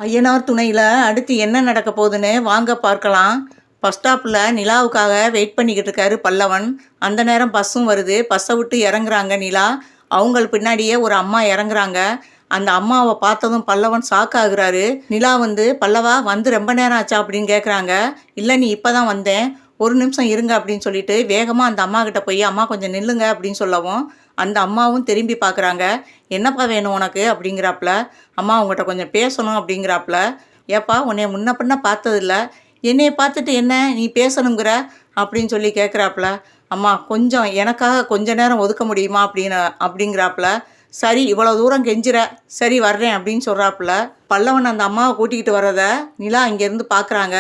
ஐயனார் துணையில் அடுத்து என்ன நடக்க போகுதுன்னு வாங்க பார்க்கலாம். பஸ் ஸ்டாப்பில் நிலாவுக்காக வெயிட் பண்ணிக்கிட்டு இருக்காரு பல்லவன். அந்த நேரம் பஸ்ஸும் வருது. பஸ்ஸை விட்டு இறங்குறாங்க நிலா. அவங்க பின்னாடியே ஒரு அம்மா இறங்குறாங்க. அந்த அம்மாவை பார்த்ததும் பல்லவன் ஷாக் ஆகுறாரு. நிலா வந்து, பல்லவா வந்து ரொம்ப நேரம் ஆச்சா அப்படின்னு கேட்குறாங்க. இல்லை, நீ இப்போ தான் வந்தேன், ஒரு நிமிஷம் இருங்க அப்படின்னு சொல்லிட்டு வேகமாக அந்த அம்மா கிட்ட போய், அம்மா கொஞ்சம் நில்லுங்க அப்படின்னு சொல்லவும் அந்த அம்மாவும் திரும்பி பார்க்குறாங்க. என்னப்பா வேணும் உனக்கு அப்படிங்கிறாப்புல. அம்மா உங்கள்கிட்ட கொஞ்சம் பேசணும் அப்படிங்கிறாப்புல. ஏப்பா, உன்னைய முன்ன பின்ன பார்த்ததில்ல, என்னைய பார்த்துட்டு என்ன நீ பேசணுங்கிற அப்படின்னு சொல்லி கேட்குறாப்புல. அம்மா கொஞ்சம் எனக்காக கொஞ்ச நேரம் ஒதுக்க முடியுமா அப்படிங்கிறாப்புல. சரி, இவ்வளோ தூரம் கெஞ்சுற, சரி வர்றேன் அப்படின்னு சொல்கிறாப்புல. பல்லவன் அந்த அம்மாவை கூட்டிக்கிட்டு வர்றத நிலா இங்கேருந்து பார்க்குறாங்க.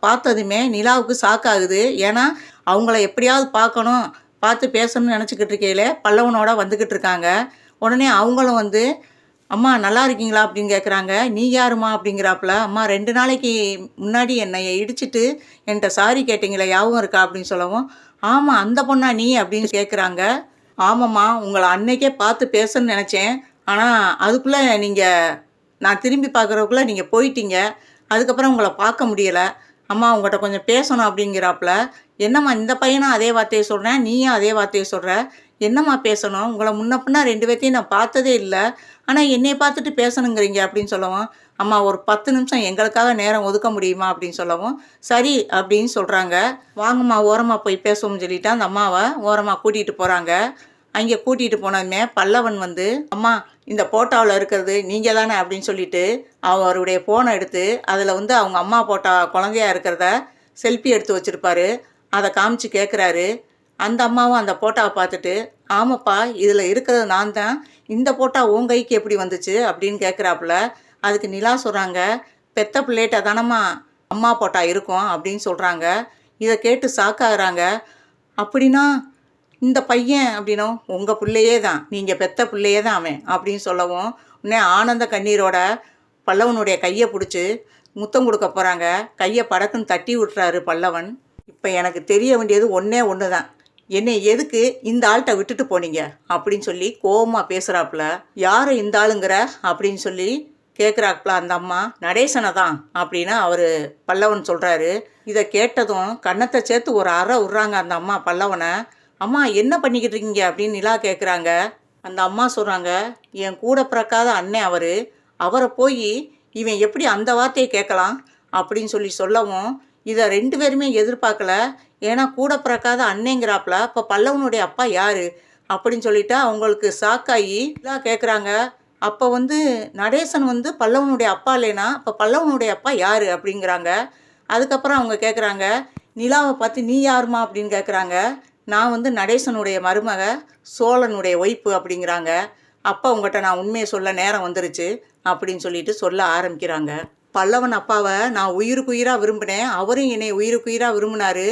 பார்த்ததுமே நிலாவுக்கு ஷாக் ஆகுது. ஏன்னா அவங்கள எப்படியாவது பார்க்கணும், பார்த்து பேசணும்னு நினச்சிக்கிட்டு இருக்கையில பல்லவனோட வந்துக்கிட்டு இருக்காங்க. உடனே அவங்களும் வந்து, அம்மா நல்லா இருக்கீங்களா அப்படின்னு கேட்குறாங்க. நீ யாருமா அப்படிங்கிறாப்புல. அம்மா 2 நாளைக்கு முன்னாடி என்னை இடிச்சிட்டு என்கிட்ட சாரி கேட்டிங்களே, ஞாபகம் இருக்கா அப்படின்னு சொல்லவும், ஆமாம் அந்த பொண்ணா நீ அப்படின்னு கேட்குறாங்க. ஆமாம்மா, உங்களை அன்னைக்கே பார்த்து பேசணும்னு நினச்சேன், ஆனால் அதுக்குள்ளே நான் திரும்பி பார்க்குறதுக்குள்ளே நீங்கள் போயிட்டீங்க, அதுக்கப்புறம் உங்களை பார்க்க முடியலை. அம்மா உங்கள்கிட்ட கொஞ்சம் பேசணும் அப்படிங்கிறாப்புல. என்னம்மா இந்த பையனும் அதே வார்த்தையை சொல்கிறேன், நீயும் அதே வார்த்தையை சொல்கிற, என்னம்மா பேசணும், உங்களை முன்ன பின்னா 2 பேர்த்தையும் நான் பார்த்ததே இல்லை, ஆனால் என்னைய பார்த்துட்டு பேசணுங்கிறீங்க அப்படின்னு சொல்லவும், அம்மா ஒரு 10 நிமிஷம் எங்களுக்காக நேரம் ஒதுக்க முடியுமா அப்படின்னு சொல்லவும், சரி அப்படின்னு சொல்கிறாங்க. வாங்கம்மா ஓரமாக போய் பேசுவோம்னு சொல்லிவிட்டு அந்த அம்மாவை ஓரமாக கூட்டிகிட்டு போகிறாங்க. அங்கே கூட்டிகிட்டு போனதுமே பல்லவன் வந்து, அம்மா இந்த போட்டோவில் இருக்கிறது நீங்கள் தானே அப்படின்னு சொல்லிட்டு அவருடைய ஃபோனை எடுத்து அதில் வந்து அவங்க அம்மா போட்டோ குழந்தையா இருக்கிறத செல்ஃபி எடுத்து வச்சுருப்பாரு. அதை காமிச்சு கேட்குறாரு. அந்த அம்மாவும் அந்த ஃபோட்டோவை பார்த்துட்டு, ஆமாப்பா இதில் இருக்கிறது நான் தான், இந்த ஃபோட்டோ உன் கைக்கு எப்படி வந்துச்சு அப்படின்னு கேட்குறாப்புல. அதுக்கு நிலா சொல்கிறாங்க, பெத்த பிள்ளைகிட்ட தானம்மா அம்மா ஃபோட்டோ இருக்கும் அப்படின்னு சொல்கிறாங்க. இதை கேட்டு ஷாக் ஆகுறாங்க. அப்படின்னா இந்த பையன் அப்படின்னும், உங்கள் பிள்ளையே தான், நீங்கள் பெத்த பிள்ளையே தான் அவன் அப்படின்னு சொல்லவும், உடனே ஆனந்த கண்ணீரோட பல்லவனுடைய கையை பிடிச்சி முத்தம் கொடுக்க போகிறாங்க. கையை படக்குன்னு தட்டி விட்டுறாரு பல்லவன். இப்போ எனக்கு தெரிய வேண்டியது ஒன்றே ஒன்று தான், என்னை எதுக்கு இந்த ஆள்கிட்ட விட்டுட்டு போனீங்க அப்படின்னு சொல்லி கோவமாக பேசுகிறாப்புல. யார் இந்த ஆளுங்கிற அப்படின்னு சொல்லி கேட்குறாப்புல அந்த அம்மா. நடேசனை தான் அப்படின்னு அவர் பல்லவன் சொல்கிறாரு. இதை கேட்டதும் கன்னத்தை சேர்த்து ஒரு அறை விட்றாங்க அந்த அம்மா பல்லவனை. அம்மா என்ன பண்ணிக்கிட்டு இருக்கீங்க அப்படின்னு நிலா கேட்குறாங்க. அந்த அம்மா சொல்கிறாங்க, என் கூட பிறக்காத அண்ணன் அவரை போய் இவன் எப்படி அந்த வார்த்தையை கேட்கலாம் அப்படின்னு சொல்லவும், இதை 2 பேருமே எதிர்பார்க்கல. ஏன்னா கூட பிறக்காத அண்ணேங்கிறாப்புல, இப்போ பல்லவனுடைய அப்பா யார் அப்படின்னு சொல்லிட்டு அவங்களுக்கு ஷாக்காகி நிலா கேட்குறாங்க. அப்போ வந்து நடேசன் வந்து பல்லவனுடைய அப்பா இல்லைனா இப்போ பல்லவனுடைய அப்பா யார் அப்படிங்கிறாங்க. அதுக்கப்புறம் அவங்க கேட்குறாங்க, நிலாவை பார்த்து நீ யாருமா அப்படின்னு கேட்குறாங்க. நான் வந்து நடேசனுடைய மருமக, சோழனுடைய ஒய்ஃபு அப்படிங்கிறாங்க. அப்போ உங்கள்கிட்ட நான் உண்மையை சொல்ல நேரம் வந்துருச்சு அப்படின்னு சொல்லிட்டு சொல்ல ஆரம்பிக்கிறாங்க. பல்லவன் அப்பாவை நான் உயிருக்கு உயிராக விரும்பினேன், அவரும் என்னை உயிருக்கு உயிராக விரும்பினார்.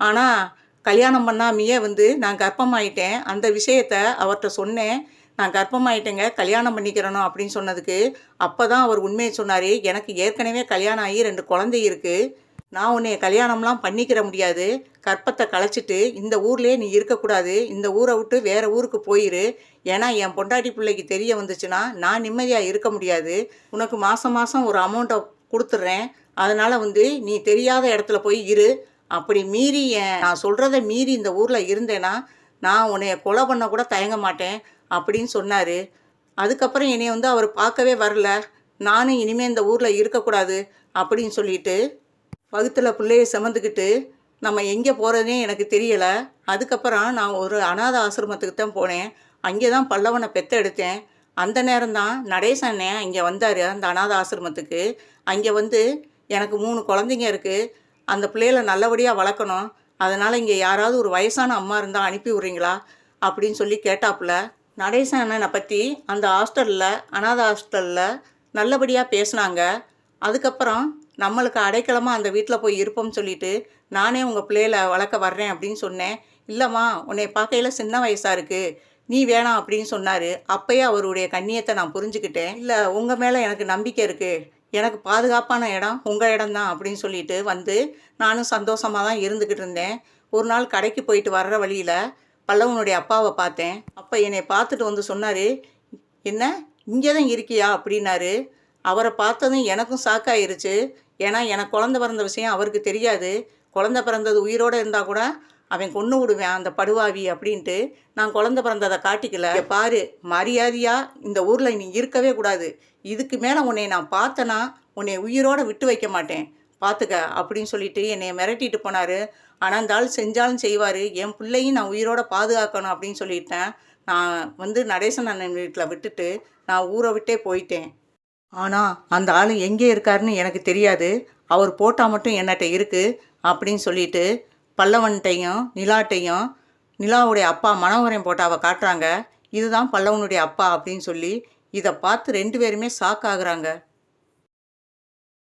ஆனால் கல்யாணம் பண்ணாமையே வந்து நான் கர்ப்பமாயிட்டேன். அந்த விஷயத்த அவர்கிட்ட சொன்னேன், நான் கர்ப்பமாயிட்டேங்க, கல்யாணம் பண்ணிக்கிறணும் அப்படின்னு சொன்னதுக்கு அப்போ தான் அவர் உண்மையை சொன்னார். எனக்கு ஏற்கனவே கல்யாணம் ஆகி 2 குழந்தை இருக்குது, நான் உன்னைய கல்யாணம்லாம் பண்ணிக்கிற முடியாது, கற்பத்தை கலைச்சிட்டு இந்த ஊர்லேயே நீ இருக்கக்கூடாது, இந்த ஊரை விட்டு வேறு ஊருக்கு போயிரு, ஏன்னா என் பொண்டாட்டி பிள்ளைக்கு தெரிய வந்துச்சுன்னா நான் நிம்மதியாக இருக்க முடியாது, உனக்கு மாதம் மாதம் ஒரு அமௌண்ட்டை கொடுத்துட்றேன், அதனால் வந்து நீ தெரியாத இடத்துல போய் இரு, அப்படி மீறி நான் சொல்கிறத மீறி இந்த ஊரில் இருந்தேன்னா நான் உன்னைய கொலை பண்ண கூட தயங்க மாட்டேன் அப்படின்னு சொன்னார். அதுக்கப்புறம் என்னை வந்து அவர் பார்க்கவே வரல, நானும் இனிமேல் இந்த ஊரில் இருக்கக்கூடாது அப்படின்னு சொல்லிட்டு வகுத்தில் பிள்ளையை சுமந்துக்கிட்டு நம்ம எங்கே போகிறதுனே எனக்கு தெரியலை. அதுக்கப்புறம் நான் ஒரு அனாதை ஆசிரமத்துக்கு தான் போனேன். அங்கே தான் பல்லவனை பெற்றெடுத்தேன். அந்த நேரம்தான் நடேசன் அண்ணன் இங்கே வந்தார் அந்த அனாதை ஆசிரமத்துக்கு. அங்கே வந்து எனக்கு 3 குழந்தைங்க இருக்குது, அந்த பிள்ளைகளை நல்லபடியாக வளர்க்கணும், அதனால் இங்கே யாராவது ஒரு வயசான அம்மா இருந்தால் அனுப்பி விட்றீங்களா அப்படின்னு சொல்லி கேட்டாப்புல. நடேசன் அண்ணனை பற்றி அந்த ஹாஸ்டலில், அனாதை ஹாஸ்டலில் நல்லபடியாக பேசினாங்க. அதுக்கப்புறம் நம்மளுக்கு அடைக்கலமாக அந்த வீட்டில் போய் இருப்போம்னு சொல்லிட்டு நானே உங்கள் பிள்ளைகளை வளர்க்க வர்றேன் அப்படின்னு சொன்னேன். இல்லைம்மா, உன்னை பார்க்கையில் சின்ன வயசாக இருக்குது, நீ வேணாம் அப்படின்னு சொன்னார். அப்போயே அவருடைய கண்ணியத்தை நான் புரிஞ்சுக்கிட்டேன். இல்லை, உங்கள் மேலே எனக்கு நம்பிக்கை இருக்குது, எனக்கு பாதுகாப்பான இடம் உங்கள் இடம்தான் அப்படின்னு சொல்லிட்டு வந்து நானும் சந்தோஷமாக தான் இருந்துக்கிட்டு இருந்தேன். ஒரு நாள் கடைக்கு போயிட்டு வர்ற வழியில் பல்லவனுடைய அப்பாவை பார்த்தேன். அப்போ என்னை பார்த்துட்டு வந்து சொன்னார், என்ன இங்கே தான் இருக்கியா அப்படின்னாரு. அவரை பார்த்ததும் எனக்கும் ஷாக்காயிருச்சு. ஏன்னா, எனக்கு குழந்த பிறந்த விஷயம் அவருக்கு தெரியாது. குழந்த பிறந்தது உயிரோட இருந்தா கூட, அவன் கொன்னு விடுவான் அந்த படுவாவி அப்படின்ட்டு, நான் குழந்த பிறந்தத காட்டிக்கல. இங்க பாரு, மரியாதையா இந்த ஊர்ல நீ இருக்கவே கூடாது. இதுக்கு மேல உன்னைய நான் பார்த்தேன்னா, உன்னைய உயிரோட விட்டு வைக்க மாட்டேன். பார்த்துக்க அப்படின்னு சொல்லிட்டு என்னைய மிரட்டிட்டு போனாரு. ஆனா, இந்த ஆள் செஞ்சாலும் செய்வாரு. என் பிள்ளையும் நான் உயிரோட பாதுகாக்கணும் அப்படின்னு சொல்லிட்டேன். நான் நடேசன் அண்ணன் வீட்ல விட்டுட்டு, நான் ஊர விட்டே போயிட்டேன். ஆனா, அந்த ஆளு எங்கே இருக்காருன்னு எனக்கு தெரியாது. அவர் போட்டா மட்டும் என்னட்ட இருக்கு அப்படின்னு சொல்லிட்டு, பல்லவன்ட்டயும், நிலாட்டையும் நிலாவுடைய அப்பா மனோகரன் போட்டாவ காட்டுறாங்க. இதுதான் பல்லவனுடைய அப்பா அப்படின்னு சொல்லி, இத பார்த்து 2 பேருமே ஷாக் ஆகுறாங்க.